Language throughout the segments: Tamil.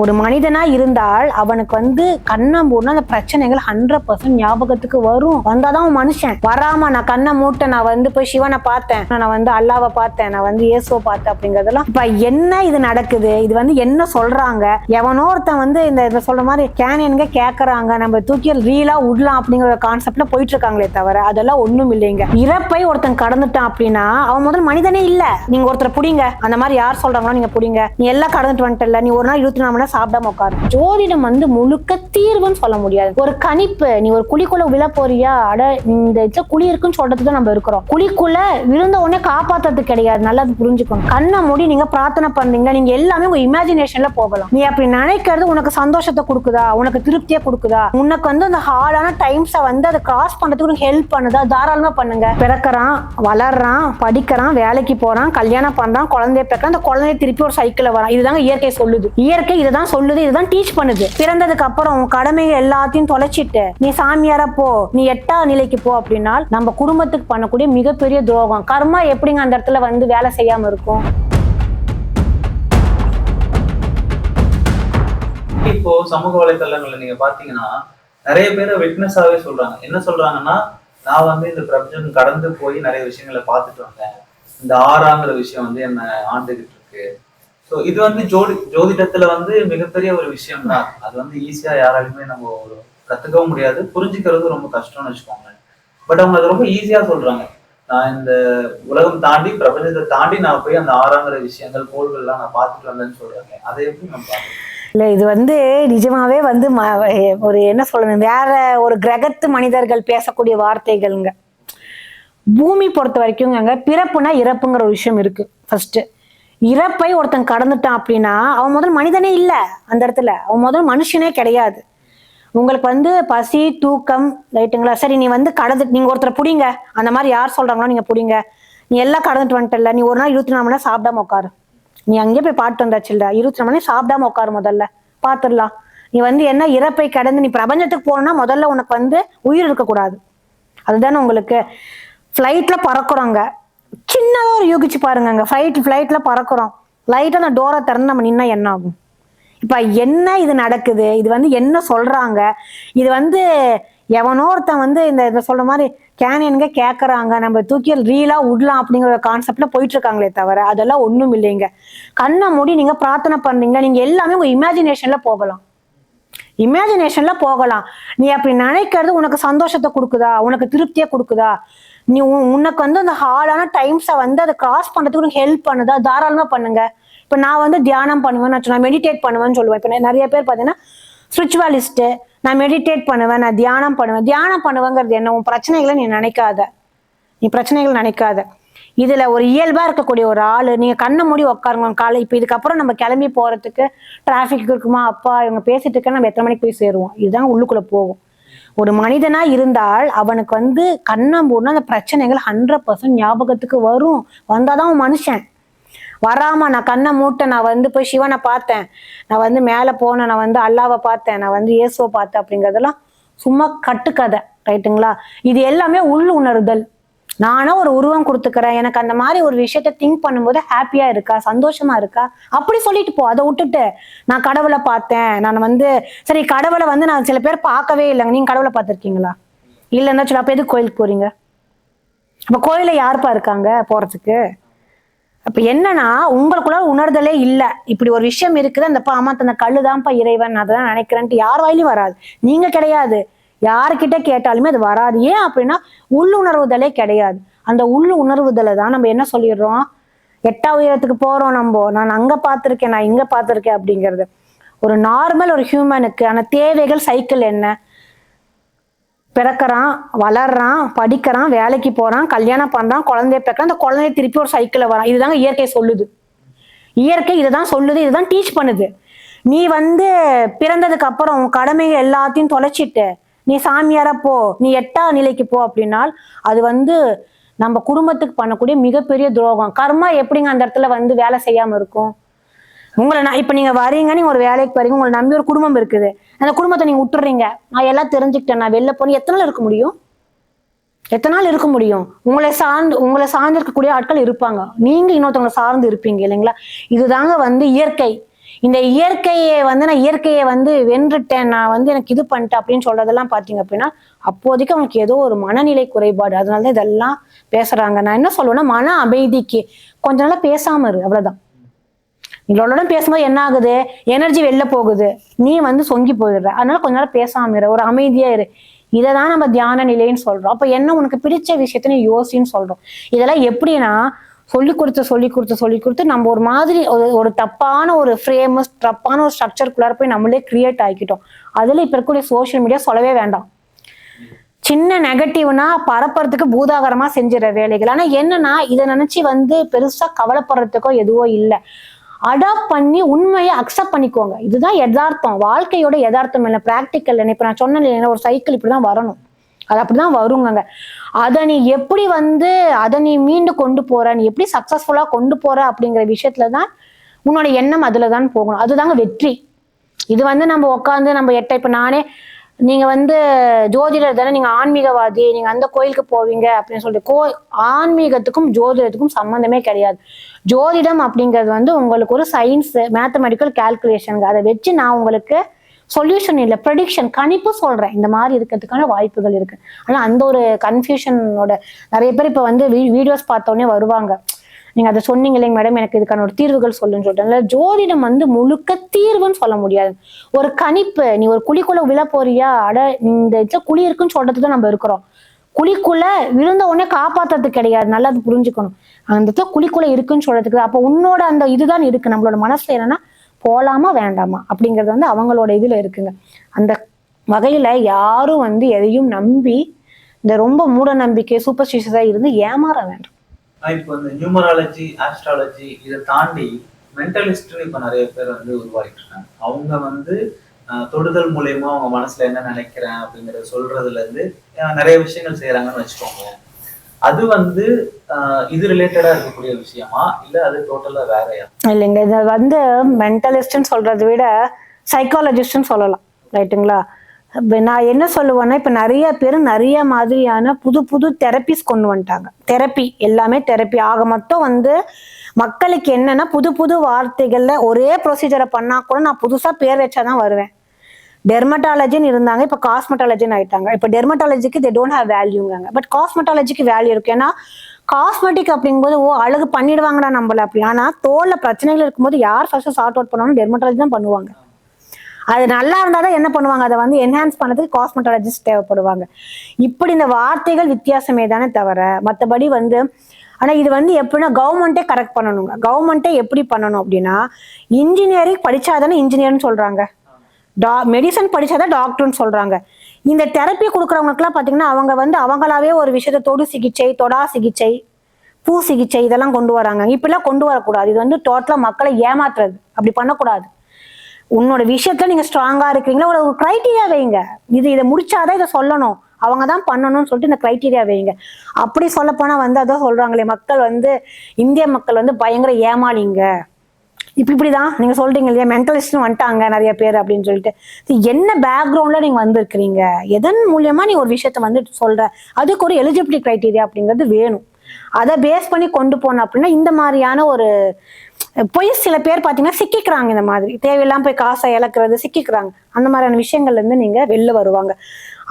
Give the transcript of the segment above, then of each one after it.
ஒரு மனிதனா இருந்தால் அவனுக்கு கண்ணை மூடனா அந்த பிரச்சனைகள் 100% ஞாபகத்துக்கு வரும். வந்தாதான் அவன் மனுஷன். வராம நான் கண்ணை மூட்ட நான் போய் சிவனை பார்த்தேன், நான் அல்லாவை பார்த்தேன், நான் இயேசுவை பார்த்தேன் அப்படிங்கறதெல்லாம் இப்ப என்ன இது நடக்குது, இது என்ன சொல்றாங்க, எவனோ ஒருத்தன் இந்த சொல்ற மாதிரி கேனியன்க கேக்குறாங்க, நம்ம தூக்கி ரீலா விடலாம் அப்படிங்கிற கான்செப்ட்ல போயிட்டு இருக்காங்களே தவிர அதெல்லாம் ஒண்ணும் இல்லைங்க. இறப்பை ஒருத்தன் கடந்துட்டான் அப்படின்னா அவன் முதல் மனிதனே இல்ல. நீங்க ஒருத்தர் புடிங்க, அந்த மாதிரி யார் சொல்றாங்களோ நீங்க புடிங்க, நீ எல்லாம் கடந்துட்டு வந்துட்டல, நீ ஒரு நாள் 24 மணி நேரம் சாப்பிடாம உட்காரு. ஜோதிடம் முழுக்க தீர்வுன்னு சொல்ல முடியாது. ஒரு கணிப்பு. நீ ஒரு குழிக்குள்ள விழ போறியா, அட இந்த குழி இருக்குன்னு சொல்றதுக்கு நம்ம இருக்கிறோம். குழிக்குள்ள விழுந்த உடனே காப்பாத்துறது கிடையாது. நல்லா புரிஞ்சுக்கணும். கண்ணை மூடி நீங்க பிரார்த்தனை பண்றீங்க, நீங்க எல்லாமே உங்க இமேஜினேஷன்ல போகலாம். நீ அப்படி நினைக்கிறது உனக்கு சந்தோஷத்தை கொடுக்குதா, உனக்கு திருப்தியை கொடுக்குதா, உனக்கு அந்த ஹார்டான டைம்ஸ அதை கிராஸ் பண்றதுக்கு ஹெல்ப் பண்ணுதா, தாராளமா பண்ணுங்க. பிறக்கிறான், வளர்றான், படிக்கிறான், வேலைக்கு போறான், கல்யாணம் பண்றான், குழந்தைய பிறக்கிறான், அந்த குழந்தைய திருப்பி ஒரு சைக்கிள் வரான். இதுதாங்க இயற்கை சொல்லுது. இயற்கை இதுதான் சொல்லுது, இதுதான் டீச் பண்ணுது. பிறந்ததுக்கு அப்புறம் உன் கடமைகள் எல்லாத்தையும் தொலைச்சிட்டு நீ சாமியாரா போ, நீ 8ஆம் நிலைக்கு போ அப்படின்னா நம்ம குடும்பத்துக்கு பண்ணக்கூடிய மிகப்பெரிய துரோகம். கர்மா எப்படிங்க அந்த இடத்துல வேலை செய்யாம இருக்கும்? இப்போ சமூக வலைதளங்கள்ல நீங்க பாத்தீங்கன்னா நிறைய பேரை விட்னஸாவே சொல்றாங்க. என்ன சொல்றாங்கன்னா, நான் இந்த பிரபஞ்சம் கடந்து போய் நிறைய விஷயங்களை பார்த்துட்டு வந்தேன், இந்த ஆறாங்கிற விஷயம் என்ன ஆண்டுகிட்டு இருக்கு. ஸோ இது ஜோதிடத்துல மிகப்பெரிய ஒரு விஷயம் தான். அது ஈஸியா யாராலுமே நம்ம கத்துக்கவும் முடியாது, புரிஞ்சுக்கிறது ரொம்ப கஷ்டம்னு வச்சுக்கோங்க. பட் அவங்க அதை ரொம்ப ஈஸியா சொல்றாங்க. நான் இந்த உலகம் தாண்டி, பிரபஞ்சத்தை தாண்டி நான் போய் அந்த ஆறாங்கிற விஷயங்கள், கோள்கள்லாம் நான் பார்த்துட்டு வந்தேன்னு சொல்றாங்க. அதை எப்படி நம்ம பார்க்கணும்? இல்ல, இது நிஜமாவே ஒரு என்ன சொல்லணும், வேற ஒரு கிரகத்து மனிதர்கள் பேசக்கூடிய வார்த்தைகள்ங்க. பூமி பொறுத்த வரைக்கும் பிறப்புனா இறப்புங்கிற ஒரு விஷயம் இருக்கு. ஃபர்ஸ்ட் இறப்பை ஒருத்தன் கடந்துட்டான் அப்படின்னா அவன் முதல் மனிதனே இல்ல. அந்த இடத்துல அவன் முதல் மனுஷனே கிடையாது. உங்களுக்கு பசி தூக்கம் ரைட்டுங்களா, சரி நீ கடந்து நீங்க ஒருத்தரை புடிங்க, அந்த மாதிரி யார் சொல்றாங்களோ நீங்க புடிங்க, நீ எல்லாம் கடந்துட்டு வந்துட்டல, நீ ஒரு நாள் 24 மணி நேரம் சாப்பிடாம உட்காரு. நீ அங்கே போய் பாட்டு வந்தாச்சுல்ல, 24 மணி நேரம் சாப்பிடாம உட்காரு, முதல்ல பாத்துடலாம். நீ என்ன இறப்பை கடந்து நீ பிரபஞ்சத்துக்கு போனா முதல்ல உனக்கு உயிர் இருக்கக்கூடாது. அதுதானே உங்களுக்கு. ஃப்ளைட்ல பறக்குறோங்க, சின்னதா ஒரு யோகிச்சு பாருங்க. ஃப்ளைட்ல பறக்குறோம், லைட்டா அந்த டோரை திறந்து நம்ம நின்னா என்ன ஆகும்? இப்ப என்ன இது நடக்குது, இது என்ன சொல்றாங்க, இது எவனோ ஒருத்தன் இந்த சொல்ற மாதிரி கேனியன்க கேக்குறாங்க, நம்ம தூக்கி ரீலா விடலாம் அப்படிங்கிற கான்செப்ட்ல போயிட்டு இருக்காங்களே தவிர அதெல்லாம் ஒண்ணும் இல்லைங்க. கண்ணை மூடி நீங்க பிரார்த்தனை பண்றீங்க, நீங்க எல்லாமே உங்க இமேஜினேஷன்ல போகலாம். நீ அப்படி நினைக்கிறது உனக்கு சந்தோஷத்தை கொடுக்குதா, உனக்கு திருப்தியை கொடுக்குதா, நீ உனக்கு அந்த ஹார்டான டைம்ஸ அதை கிராஸ் பண்றதுக்கு உனக்கு ஹெல்ப் பண்ணுதா, தாராளமா பண்ணுங்க. இப்ப நான் தியானம் பண்ணுவேன், நான் மெடிடேட் பண்ணுவேன்னு சொல்லுவேன். இப்ப நிறைய பேர் பாத்தீங்கன்னா ஸ்பிரிச்சுவலிஸ்ட், நான் மெடிடேட் பண்ணுவேன், நான் தியானம் பண்ணுவேங்கிறது என்ன? உன் பிரச்சனைகளை நீ நினைக்காத. இதுல ஒரு இயல்பா இருக்கக்கூடிய ஒரு ஆளு, நீங்க கண்ணை மூடி உட்காருங்க காலை. இப்ப இதுக்கப்புறம் நம்ம கிளம்பி போறதுக்கு டிராபிக் இருக்குமா, அப்பா இவங்க பேசிட்டு இருக்க, நம்ம எத்தனை மணிக்கு போய் சேருவோம், இதுதான் உள்ளுக்குள்ள போகும். ஒரு மனிதனா இருந்தால் அவனுக்கு கண்ணை மூடனா அந்த பிரச்சனைகள் 100% ஞாபகத்துக்கு வரும். வந்தாதான் அவன் மனுஷன். வராம நான் கண்ணை மூட்ட நான் போய் சிவனை பார்த்தேன், நான் மேல போனேன், நான் அல்லாவை பார்த்தேன், நான் இயேசுவை பார்த்தேன் அப்படிங்கறதெல்லாம் சும்மா கட்டுக்கதை. ரைட்டுங்களா? இது எல்லாமே உள் உணர்தல். நானும் ஒரு உருவம் கொடுத்துக்கிறேன், எனக்கு அந்த மாதிரி ஒரு விஷயத்த திங்க் பண்ணும்போது ஹாப்பியா இருக்கா, சந்தோஷமா இருக்கா, அப்படி சொல்லிட்டு போ. அதை விட்டுட்டு நான் கடவுளை பார்த்தேன், நான் சரி கடவுளை நான் சில பேர் பார்க்கவே இல்லைங்க. நீங்க கடவுளை பார்த்திருக்கீங்களா? இல்லைன்னா சொல்லி அப்ப எதுக்கு கோயிலுக்கு போறீங்க? அப்ப கோயில யாருப்பா இருக்காங்க போறதுக்கு? அப்ப என்னன்னா உங்களுக்குள்ள உணர்தலே இல்ல. இப்படி ஒரு விஷயம் இருக்குது, அந்த ஆமா அந்த கல்லுதான்ப்பா இறைவன், அதான் நினைக்கிறேன்ட்டு யார் வாயிலும் வராது. நீங்க கிடையாது, யாருக்கிட்ட கேட்டாலுமே அது வராது. ஏன் அப்படின்னா உள்ளுணர்வுதலே கிடையாது. அந்த உள்ளு உணர்வுதலை தான் நம்ம என்ன சொல்லிடுறோம், 8ஆம் உயரத்துக்கு போறோம் நம்ம, நான் அங்க பார்த்திருக்கேன், நான் இங்க பார்த்திருக்கேன் அப்படிங்கிறது. ஒரு நார்மல் ஒரு ஹியூமனுக்கு ஆன தேவைகள் சைக்கிள் என்ன? பிறக்கிறான், வளர்றான், படிக்கிறான், வேலைக்கு போறான், கல்யாணம் பண்றான், குழந்தைய பிறக்கிறான், அந்த குழந்தைய திருப்பி ஒரு சைக்கிள் வரான். இதுதாங்க இயற்கை சொல்லுது. இயற்கை இதுதான் சொல்லுது, இதுதான் டீச் பண்ணுது. நீ பிறந்ததுக்கு அப்புறம் உன் கடமைகள் எல்லாத்தையும் தொலைச்சிட்டு நீ சாமியாரா போ, நீ 8ஆம் நிலைக்கு போ அப்படின்னால் அது நம்ம குடும்பத்துக்கு பண்ணக்கூடிய மிகப்பெரிய துரோகம். கர்மா எப்படிங்க அந்த இடத்துல வேலை செய்யாம இருக்கும்? உங்களை இப்ப நீங்க வரீங்க, நீங்க ஒரு வேலைக்கு வரீங்க, உங்களை நம்பி ஒரு குடும்பம் இருக்குது, அந்த குடும்பத்தை நீங்க விட்டுறீங்க. நான் எல்லாம் தெரிஞ்சுக்கிட்டேன், நான் வெளில போன எத்தனை நாள் இருக்க முடியும்? உங்களை சார்ந்து இருக்கக்கூடிய ஆட்கள் இருப்பாங்க, நீங்க இன்னொருத்தவங்களை சார்ந்து இருப்பீங்க இல்லைங்களா? இதுதாங்க இயற்கை. இந்த இயற்கையை வந்து நான் இயற்கையை வந்து வென்றுட்டேன், நான் வந்து எனக்கு இது பண்ணிட்டேன் அப்படின்னு சொல்றதெல்லாம் பாத்தீங்க அப்படின்னா அப்போதைக்கு அவனுக்கு ஏதோ ஒரு மனநிலை குறைபாடு, அதனாலதான் இதெல்லாம் பேசுறாங்க. நான் என்ன சொல்லுவேன்னா, மன அமைதிக்கு கொஞ்ச நாளா பேசாம இரு, அவ்வளவுதான். இவளோட பேசும்போது என்ன ஆகுது, எனர்ஜி வெளில போகுது, நீ வந்து சொங்கி போயிடுற. அதனால கொஞ்ச நாள் பேசாம இரு, ஒரு அமைதியா இரு. இதைதான் நம்ம தியான நிலைன்னு சொல்றோம். அப்ப என்ன, உனக்கு பிடிச்ச விஷயத்த நீ யோசின்னு சொல்றோம். இதெல்லாம் எப்படின்னா சொல்லி கொடுத்து நம்ம ஒரு மாதிரி ஒரு தப்பான ஒரு ஃப்ரேம், தப்பான ஒரு ஸ்ட்ரக்சருக்குள்ளார போய் நம்மளே கிரியேட் ஆக்கிட்டோம். அதுல இப்ப இருக்கக்கூடிய சோசியல் மீடியா சொல்லவே வேண்டாம். சின்ன நெகட்டிவ்னா பரப்புறதுக்கு பூதாகரமா செஞ்சிட வேலைகள். ஆனா என்னன்னா, இதை நினைச்சு வந்து பெருசா கவலைப்படுறதுக்கோ எதுவோ இல்லை. அடாப்ட் பண்ணி உண்மையை அக்செப்ட் பண்ணிக்கோங்க. இதுதான் யதார்த்தம், வாழ்க்கையோட யதார்த்தம் இல்லை, பிராக்டிக்கல். இப்ப நான் சொன்னேன், ஒரு சைக்கிள் இப்படிதான் வரணும், அது அப்படிதான் வருங்க. அதை நீ எப்படி வந்து அதை நீ மீண்டு கொண்டு போற, நீ எப்படி சக்சஸ்ஃபுல்லா கொண்டு போற அப்படிங்கிற விஷயத்துலதான் உன்னோட எண்ணம் அதுலதான் போகணும். அதுதாங்க வெற்றி. இது வந்து நம்ம உட்காந்து நம்ம இப்ப நானே, நீங்க வந்து ஜோதிடர் தானே, நீங்க ஆன்மீகவாதி, நீங்க அந்த கோயிலுக்கு போவீங்க அப்படின்னு சொல்லிட்டு, ஆன்மீகத்துக்கும் ஜோதிடத்துக்கும் சம்பந்தமே கிடையாது. ஜோதிடம் அப்படிங்கிறது வந்து உங்களுக்கு ஒரு சயின்ஸ், மேத்தமெட்டிக்கல் கால்குலேஷன். அதை வச்சு நான் உங்களுக்கு சொல்யூஷன் இல்லை, ப்ரெடிக்ஷன், கணிப்பு சொல்றேன். இந்த மாதிரி இருக்கிறதுக்கான வாய்ப்புகள் இருக்கு. ஆனா அந்த ஒரு கன்ஃபியூஷனோட நிறைய பேர் இப்ப வந்து வீடியோஸ் பார்த்தோன்னே வருவாங்க, நீங்க அதை சொன்னீங்க இல்லைங்க மேடம், எனக்கு இதுக்கான ஒரு தீர்வுகள் சொல்லுன்னு சொல்லிட்டு. ஜோதிடம் வந்து முழுக்க தீர்வுன்னு சொல்ல முடியாது, ஒரு கணிப்பு. நீ ஒரு குழிக்குள்ள விழ போறியா, இந்த இடத்துல குழி இருக்குன்னு சொல்றதுக்கு தான் நம்ம இருக்கிறோம். குழிக்குள்ள விழுந்த உடனே காப்பாத்துறது கிடையாது, நல்லா அது புரிஞ்சுக்கணும். அந்த இடத்துல குழிக்குள்ள இருக்குன்னு சொல்றதுக்கு. அப்ப உன்னோட அந்த இதுதான் இருக்கு நம்மளோட மனசுல, என்னன்னா போலாமா வேண்டாமா அப்படிங்கிறது வந்து அவங்களோட இதுல இருக்குங்க. அந்த வகையில யாரும் வந்து எதையும் நம்பி இந்த ரொம்ப மூட நம்பிக்கை சூப்பர்ஸ்டிஷியஸா இருந்து ஏமாற வேண்டாம். இப்போ இந்த நியூமராலஜி, ஆஸ்ட்ராலஜி இதை தாண்டி மென்டலிஸ்ட்னு இப்போ நிறைய பேர் வந்து உருவாகிட்டு இருக்காங்க. அவங்க வந்து தொடுதல் மூலயமா அவங்க மனசுல என்ன நினைக்கிறேன் அப்படிங்கறத சொல்றதுல இருந்து நிறைய விஷயங்கள் செய்யறாங்கன்னு வச்சுக்கோங்க. அது வந்து இது ரிலேட்டடா இருக்கக்கூடிய விஷயமா, இல்ல அது டோட்டலா வேறையா? இல்லைங்க, இதை வந்து மென்டலிஸ்ட்னு சொல்றதை விட சைக்காலஜிஸ்ட்னு சொல்லலாம், ரைட்டுங்களா? நான் என்ன சொல்லுவேன்னா, இப்ப நிறைய பேர் நிறைய மாதிரியான புது புது தெரப்பிஸ் கொண்டு வந்துட்டாங்க. தெரப்பி எல்லாமே தெரப்பி ஆக மொத்தம் வந்து மக்களுக்கு என்னன்னா, புது புது வார்த்தைகள்ல ஒரே ப்ரொசீஜரை பண்ணா கூட நான் புதுசா பேர் வச்சாதான் வருவேன். டெர்மட்டாலஜின்னு இருந்தாங்க, இப்ப காஸ்மெட்டாலஜின்னு ஆயிட்டாங்க. இப்ப டெர்மட்டாலஜிக்கு தே டோன்ட் ஹேவ் வேல்யூங்க, பட் காஸ்மெட்டாலஜிக்கு வேல்யூ இருக்கு. ஏன்னா காஸ்மெட்டிக் அப்படிங்கும்போது அழகு பண்ணிடுவாங்கடா நம்மள அப்படி. ஆனா தோல்ல பிரச்சனைகள் இருக்கும்போது யார் ஃபர்ஸ்ட் சார்ட் அவுட் பண்ணுவாங்க, டெர்மட்டாலஜி தான் பண்ணுவாங்க. அது நல்லா இருந்தாதான் என்ன பண்ணுவாங்க, அதை வந்து என்ஹான்ஸ் பண்ணதுக்கு காஸ்மெட்டாலஜிஸ்ட் தேவைப்படுவாங்க. இப்படி இந்த வார்த்தைகள் வித்தியாசமே தானே தவிர மற்றபடி வந்து. ஆனா இது வந்து எப்படின்னா கவர்மெண்ட்டே கரெக்ட் பண்ணணுங்க. கவர்மெண்ட்டே எப்படி பண்ணணும் அப்படின்னா, இன்ஜினியரிங் படிச்சாதானே இன்ஜினியர்னு சொல்றாங்க, மெடிசன் படிச்சாதான் டாக்டர்னு சொல்றாங்க. இந்த தெரப்பி கொடுக்குறவங்களுக்குலாம் பாத்தீங்கன்னா அவங்க வந்து அவங்களாவே ஒரு விஷயத்த தொடு சிகிச்சை, தொடா சிகிச்சை, பூ சிகிச்சை இதெல்லாம் கொண்டு வராங்க. இப்படிலாம் கொண்டு வரக்கூடாது. இது வந்து டோட்டலா மக்களை ஏமாத்துறது, அப்படி பண்ணக்கூடாது. உன்னோட விஷயத்துல நீங்க ஸ்ட்ராங்கா இருக்கிறீங்களா, ஒரு கிரைட்டீரியா வைங்க. இதை முடிச்சாதான் இதை சொல்லணும், அவங்க தான் பண்ணணும்னு சொல்லிட்டு இந்த கிரைட்டீரியா வைங்க. அப்படி சொல்ல போனா வந்து அதான் சொல்றாங்களே, மக்கள் வந்து இந்திய மக்கள் வந்து பயங்கர ஏமாளிங்க. இப்படிதான் நீங்க சொல்றீங்க இல்லையா, மென்டலிஸ்ட்னு வந்துட்டாங்க நிறைய பேர் அப்படின்னு சொல்லிட்டு. என்ன பேக்ரவுண்ட்ல நீங்க வந்திருக்கிறீங்க, எதன் மூலியமா நீ ஒரு விஷயத்த வந்து சொல்ற, அதுக்கு ஒரு எலிஜிபிலிட்டி கிரைட்டீரியா அப்படிங்கிறது வேணும். அதை பேஸ் பண்ணி கொண்டு போனோம் அப்படின்னா இந்த மாதிரியான ஒரு போய் சில பேர் பாத்தீங்கன்னா சிக்கிக்கிறாங்க. இந்த மாதிரி தேவையில்லாம போய் காசை இழக்கிறது, சிக்கிக்கிறாங்க. அந்த மாதிரியான விஷயங்கள்ல இருந்து நீங்க வெளில வருவாங்க.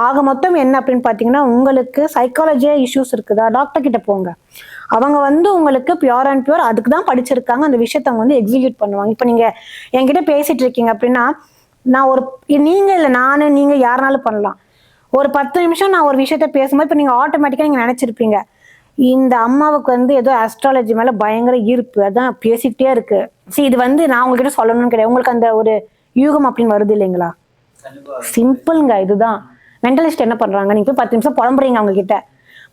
ஆக மொத்தம் என்ன அப்படின்னு பாத்தீங்கன்னா, உங்களுக்கு சைக்காலஜியா இஷ்யூஸ் இருக்குதா, டாக்டர் கிட்ட போங்க. அவங்க வந்து உங்களுக்கு பியூர் அண்ட் பியூர் அதுக்கு தான் படிச்சிருக்காங்க, அந்த விஷயத்த அவங்க வந்து எக்ஸிக்யூட் பண்ணுவாங்க. இப்ப நீங்க என்கிட்ட பேசிட்டு இருக்கீங்க அப்படின்னா, நான் ஒரு நீங்க இல்ல நானு நீங்க யாருனாலும் பண்ணலாம். ஒரு 10 நிமிஷம் நான் ஒரு விஷயத்த பேசும்போது இப்ப நீங்க ஆட்டோமேட்டிக்கா நீங்க நினைச்சிருப்பீங்க, இந்த அம்மாவுக்கு வந்து ஏதோ ஆஸ்ட்ராலஜி மேல பயங்கர ஈர்ப்பு, அதான் பேசிக்கிட்டே இருக்கு. சரி, இது வந்து நான் உங்ககிட்ட சொல்லணும்னு கிடையாது, உங்களுக்கு அந்த ஒரு யூகம் அப்படின்னு வருது இல்லைங்களா? சிம்பிள்ங்க, இதுதான். மென்டலிஸ்ட் என்ன பண்றாங்க, நீங்க போய் 10 நிமிஷம் புலம்புறீங்க அவங்க கிட்ட.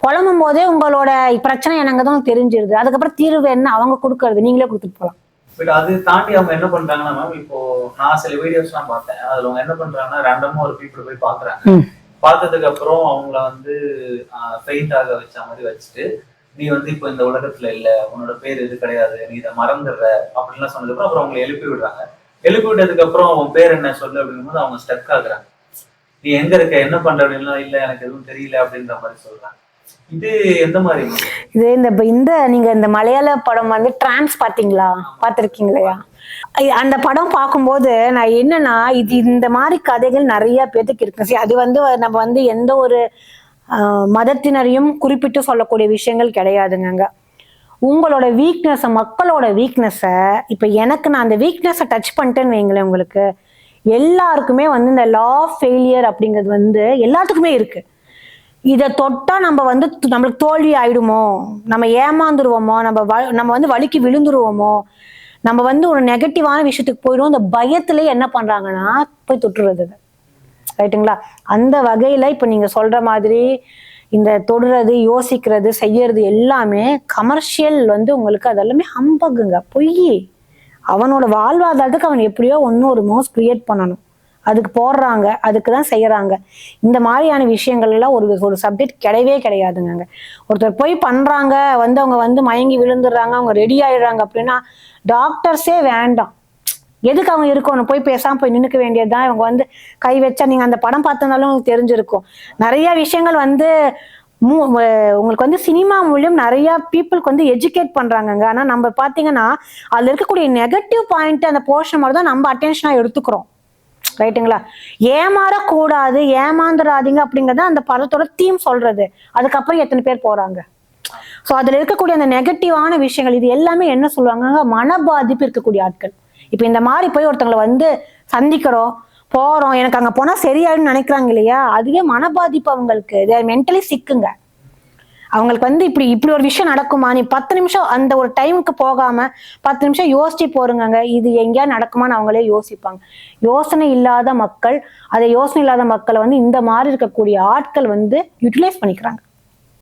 புலம்பும் போதே உங்களோட பிரச்சனை என்னங்கதான் தெரிஞ்சிருது. அதுக்கப்புறம் தீர்வு என்ன அவங்க கொடுக்கறது, நீங்களே கொடுத்துட்டு போகலாம். பட் அது தாண்டி அவங்க என்ன பண்றாங்கன்னா மேம், இப்போ நான் சில வீடியோஸ் எல்லாம் பார்த்தேன், அதுல அவங்க என்ன பண்றாங்கன்னா ரேண்டமா ஒரு பீப்புள் போய் பாக்குறாங்க. பார்த்ததுக்கு அப்புறம் அவங்கள வந்து ஃபெயிண்ட் ஆக வச்ச மாதிரி வச்சுட்டு, நீ வந்து இப்போ இந்த உலகத்துல இல்ல, உன்னோட பேர் இது கிடையாது, நீ இதை மறந்துடுற அப்படின்லாம் சொன்னதுக்கு அப்புறம் அவங்களை எழுப்பி விடுறாங்க. எழுப்பி விட்டதுக்கு அப்புறம் அவன் பேர் என்ன சொல்லு அப்படிங்கும்போது அவங்க ஸ்டக் ஆகுறாங்க. நீ எங்க இருக்க, என்ன பண்ற அப்படின்னா, இல்ல எனக்கு எதுவும் தெரியல அப்படின்ற மாதிரி சொல்றாங்க. இது எந்த மாதிரி? இது இந்த நீங்க இந்த மலையாள படம் வந்து டிரான்ஸ் பாத்தீங்களா, பாத்திருக்கீங்களா? அந்த படம் பார்க்கும்போது நான் என்னன்னா, இது இந்த மாதிரி கதைகள் நிறைய பேத்துக்கு இருக்கு. சரி, அது வந்து நம்ம வந்து எந்த ஒரு மதத்தினரையும் குறிப்பிட்டு சொல்லக்கூடிய விஷயங்கள் கிடையாதுங்க. உங்களோட வீக்னஸை, மக்களோட வீக்னஸை, இப்ப எனக்கு நான் அந்த வீக்னஸை டச் பண்ணிட்டேன்னு வைங்களேன், உங்களுக்கு எல்லாருக்குமே வந்து இந்த லா ஆஃப் ஃபெயிலியர் அப்படிங்கிறது வந்து எல்லாத்துக்குமே இருக்கு. இதை தொட்டா நம்ம வந்து நம்மளுக்கு தோல்வி ஆயிடுமோ, நம்ம ஏமாந்துருவோமோ, நம்ம வந்து வலிக்கு விழுந்துருவோமோ, நம்ம வந்து ஒரு நெகட்டிவான விஷயத்துக்கு போயிடும். இந்த பயத்திலே என்ன பண்றாங்கன்னா போய் தொட்டுறது, ரைட்டுங்களா? அந்த வகையில இப்ப நீங்க சொல்ற மாதிரி இந்த தொடுறது, யோசிக்கிறது, செய்யறது எல்லாமே கமர்ஷியல் வந்து உங்களுக்கு அதெல்லாமே ஹம்பகுங்க, பொய். அவனோட வாழ்வாதாரத்துக்கு அவன் எப்படியோ ஒரு மோஸ் கிரியேட் பண்ணணும், அதுக்கு போடுறாங்க, அதுக்கு தான் செய்யறாங்க. இந்த மாதிரியான விஷயங்கள் எல்லாம் ஒரு சப்ஜெக்ட் கிடையவே கிடையாதுங்க. ஒருத்தர் போய் பண்றாங்க, வந்து அவங்க வந்து மயங்கி விழுந்துடுறாங்க, அவங்க ரெடி ஆயிடுறாங்க அப்படின்னா டாக்டர்ஸே வேண்டாம். எதுக்கு அவங்க இருக்கணும்? போய் பேசாம போய் நின்னுக்க வேண்டியதுதான். இவங்க வந்து கை வச்சா, நீங்க அந்த படம் பார்த்தனாலும் உங்களுக்கு தெரிஞ்சிருக்கும், நிறைய விஷயங்கள் வந்து உங்களுக்கு வந்து சினிமா மூலியம் நிறைய பீப்புளுக்கு வந்து எஜுகேட் பண்றாங்க. ஆனா நம்ம பாத்தீங்கன்னா அதுல இருக்கக்கூடிய நெகட்டிவ் பாயிண்ட், அந்த போர்ஷன் மாதிரி தான் நம்ம அட்டென்ஷனா எடுத்துக்கிறோம், ரைட்டுங்களா? ஏமாறக்கூடாது, ஏமாந்துடாதீங்க அப்படிங்கறத அந்த படத்தோட தீம் சொல்றது. அதுக்கப்புறம் எத்தனை பேர் போறாங்க? சோ அதுல இருக்கக்கூடிய அந்த நெகட்டிவான விஷயங்கள் இது எல்லாமே என்ன சொல்லுவாங்க, மன பாதிப்பு இருக்கக்கூடிய ஆட்கள். இப்ப இந்த மாதிரி போய் ஒருத்தவங்களை வந்து சந்திக்கிறோம், போறோம், எனக்கு அங்க போனா சரியாயிடும்னு நினைக்கிறாங்க இல்லையா, அதுவே மன பாதிப்பு அவங்களுக்கு. மென்டலி சிக்குங்க. அவங்களுக்கு வந்து இப்படி ஒரு விஷயம் நடக்குமா, நீ 10 நிமிஷம் அந்த ஒரு டைமுக்கு போகாம 10 நிமிஷம் யோசிச்சு போருங்க, இது எங்கேயா நடக்குமான்னு அவங்களே யோசிப்பாங்க. யோசனை இல்லாத மக்கள், யோசனை இல்லாத மக்களை வந்து இந்த மாதிரி இருக்கக்கூடிய ஆட்கள் வந்து யூட்டிலைஸ் பண்ணிக்கிறாங்க.